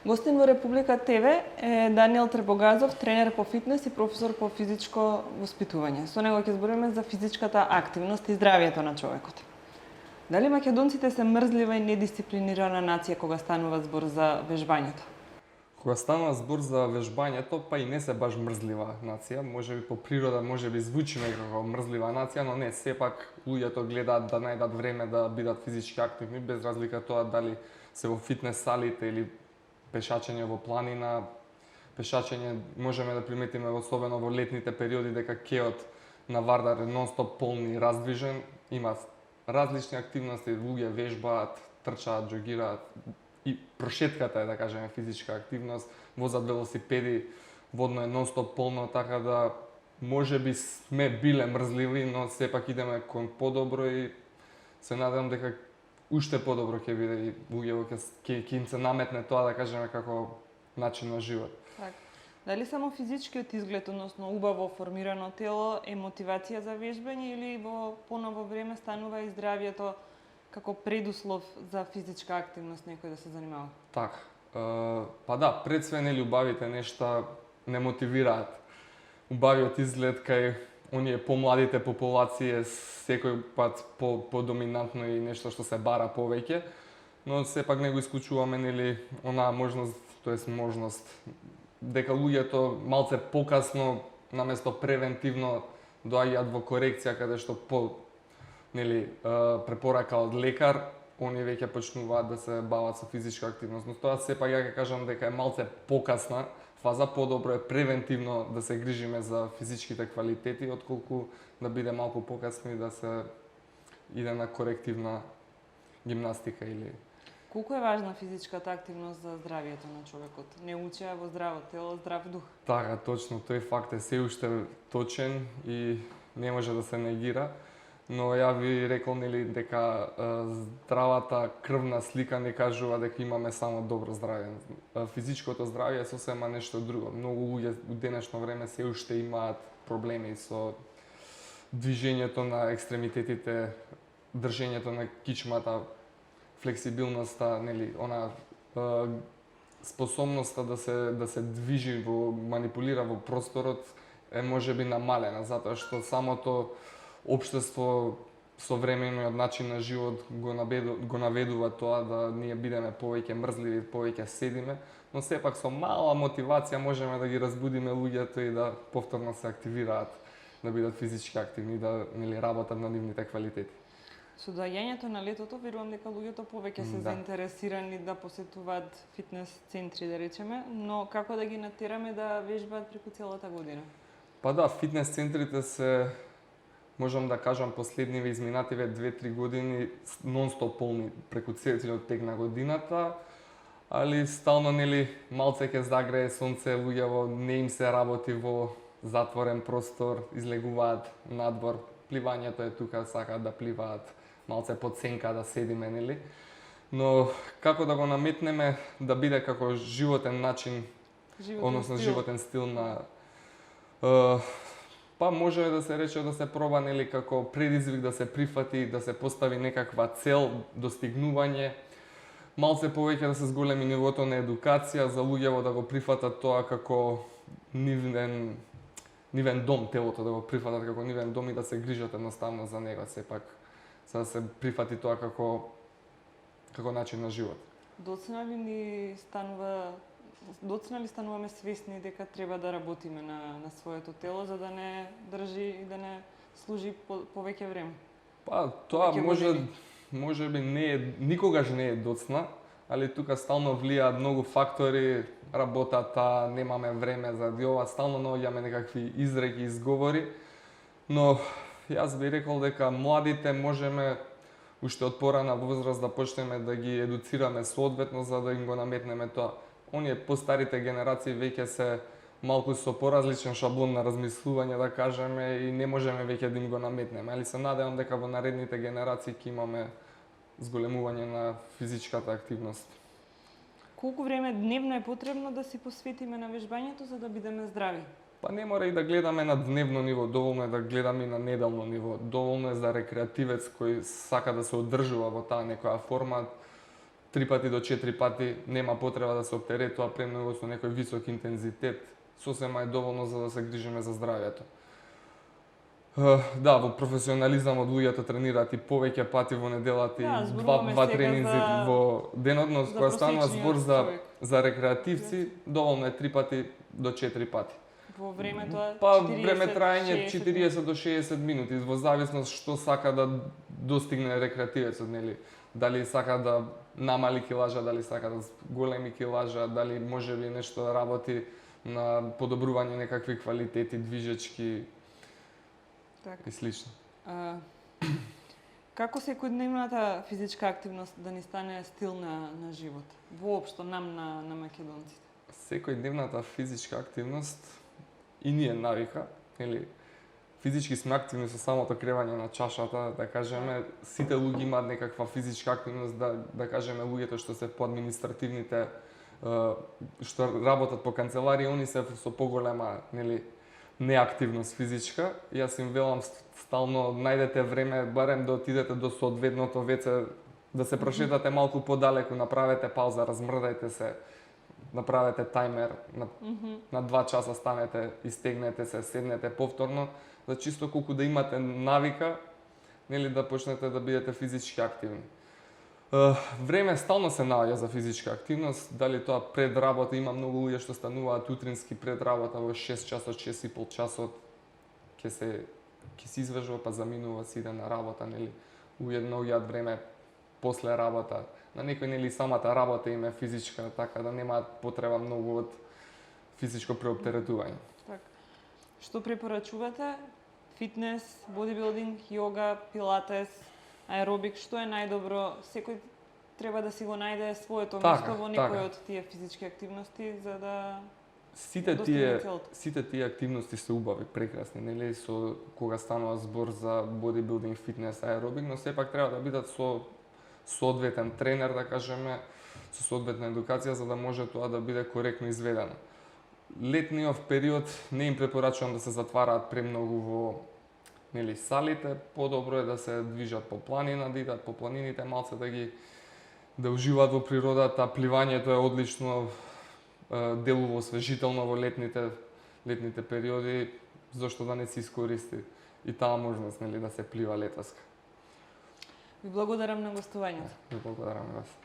Гостин во Република ТВ е Даниел Требогазов, тренер по фитнес и професор по физичко воспитување. Со него ќе збориме за физичката активност и здравието на човекот. Дали македонците се мрзлива и недисциплинирана нација кога станува збор за вежбањето? Кога станува збор за вежбањето, па и не се баш мрзлива нација, можеби по природа можеби звучиме како мрзлива нација, но не, сепак луѓето гледаат да најдат време да бидат физички активни, без разлика тоа дали се во фитнес салите или пешачење во планина. Пешачење можеме да приметиме особено во летните периоди дека кеот на Вардар е нон-стоп полн и раздвижен, има различни активности, луѓе вежбаат, трчаат, џогираат и прошетката е, да кажеме, физичка активност, возат велосипеди, водно е нон-стоп полно, така да можеби сме биле мрзливи, но сепак идеме кон подобро и се надевам дека уште подобро ќе биде и луѓето ќе им се наметне тоа, да кажеме, како начин на живот. Така. Дали само физичкиот изглед, односно убаво формирано тело е мотивација за вежбање или во поново време станува и здравието како предуслов за физичка активност некој да се занимава? Така. Па да, пред све нели убавите нешта не мотивираат. Убавиот изглед кај оние помладите популации е секој пат по-доминантно и нешто што се бара повеќе, но сепак не го исклучуваме нели онаа можност дека луѓето малце покасно наместо превентивно доаѓаат во корекција каде што препорака од лекар, они веќе почнуваат да се бават со физичка активност. Но тоа сепак ја ќе кажам дека е малце покасна фаза, подобро е превентивно да се грижиме за физичките квалитети, отколку да биде малку покасно и да се иде на корективна гимнастика или... Колку е важна физичката активност за здравието на човекот? Не учеа во здраво тело, здрав дух. Така, точно, тој факт е се уште точен и не може да се негира. Но ја ви рекол нели дека здравата крвна слика не кажува дека имаме само добро здравје. Физичкото здравје е сосема нешто друго. Многу луѓе у денешно време се уште имаат проблеми со движењето на екстремитетите, држењето на кичмата, флексибилноста, нели, способноста да се движи манипулира во просторот е можеби намалена, затоа што самото општество современиот начин на живот го наведува тоа да ние бидеме повеќе мрзливи, повеќе седиме, но сепак со мала мотивација можеме да ги разбудиме луѓето и да повторно се активираат, да бидат физички активни, да работат на нивните квалитети. Со доаѓањето на летото, верувам дека луѓето повеќе се заинтересирани да посетуваат фитнес центри, да речеме, но како да ги натераме да вежбаат преку целата година? Па да, фитнес центрите се, можам да кажам, последниве изминативе 2-3 години нон-стоп полни преку целиот тек на годината, али стално нели малце ќе загрее сонце, луѓето не им се работи во затворен простор, излегуваат надвор, пливањето е тука, сакаат да пливаат, малце под сенка да седиме, нели? Но како да го наметнеме да биде како животен начин, односно животен стил на па може да се рече да се проба нели како предизвик, да се прифати, да се постави некаква цел, достигнување, малце повеќе да се зголеми нивото на едукација за луѓето да го прифатат тоа како нивен дом, телото да го прифатат како нивен дом и да се грижат едноставно за него, сепак за да се прифати тоа како начин на живот. Доцна ли стануваме свесни дека треба да работиме на своето тело за да не држи и да не служи повеќе време? Па тоа можеби никогаш не е доцна, али тука стално влијаат многу фактори, работата, немаме време за ова, стално наоѓаме некакви изреки, изговори, но јас би рекол дека младите можеме уште од порана возраст да почнеме да ги едуцираме соодветно за да им го наметнеме тоа. Оние постарите генерации веќе се малку со поразличен шаблон на размислување, да кажеме, и не можеме веќе да им го наметнеме, али се надевам дека во наредните генерации ќе имаме зголемување на физичката активност. Колку време дневно е потребно да си посветиме на вежбањето за да бидеме здрави? Па не мора и да гледаме на дневно ниво, доволно е да гледаме и на неделно ниво. Доволно е за рекреативец кој сака да се одржува во таа некоја форма 3 пати до 4 пати, нема потреба да се оптеретува премногу со некој висок интензитет. Сосема е доволно за да се грижиме за здравјето. Да, во професионализмот луѓето тренираат и повеќе пати во неделата Да, и зборуваме два сега тренинзи за- во денот, но за кога станува просечниот збор човек. за рекреативци, доволно е 3 пати до 4 пати. Во времето Па 40, време траење 60 40 до 60 минути, во зависност што сака да достигне рекреативецот, нели? Дали сака да намали килажа, дали сака да големи килажа, дали можеби нешто да работи на подобрување некакви квалитети, движечки Така. и слично. Како секојдневната физичка активност да ни стане стил на живот? Воопшто нам на македонците. Секојдневната физичка активност и ние навика, или физички сме активни со самото кревање на чашата, да кажеме, сите луѓе имаат некаква физичка активност, да кажеме луѓето што се по административните што работат по канцеларија, они се со поголема, нели, неактивност физичка. Јас им велам стално најдете време барем да отидете до соодветното веце, да се прошетате малку подалеку, направете пауза, размрдајте се, направете тајмер, на 2 часа станете, истегнете се, седнете повторно, за чисто колку да имате навика, нели, да почнете да бидете физички активни. Време стално се наоѓа за физичка активност, дали тоа пред работа, има многу луѓе што стануваат утрински пред работа во 6 часот, 6 и пол часот, ќе се извежува па заминува си иде на работа, нели, уедно јад време после работа. На некој, нели, самата работа им е физичка, така да немаат потреба многу од физичко преоптеретување. Така. Што препорачувате? Фитнес, бодибилдинг, јога, пилатес, аеробик, што е најдобро? Секој треба да си го најде своето Така, место во некој така. од тие физички активности за да Сите достигне целта. тие активности се убави, прекрасни, нели, со кога станува збор за бодибилдинг, фитнес, аеробик, но сепак треба да бидат со соодветен тренер, да кажеме, со соодветна едукација за да може тоа да биде коректно изведено. Летниот период не им препорачувам да се затвараат премногу во, нели, салите, подобро е да се движат по планина, да идат по планините, малце да уживаат во природата. Пливањето е одлично, делува освежително во летните периоди, зошто да не се искористи и таа можност, нели, да се плива летоска. Ви благодарам на гостувањето. Ви благодарам и вас.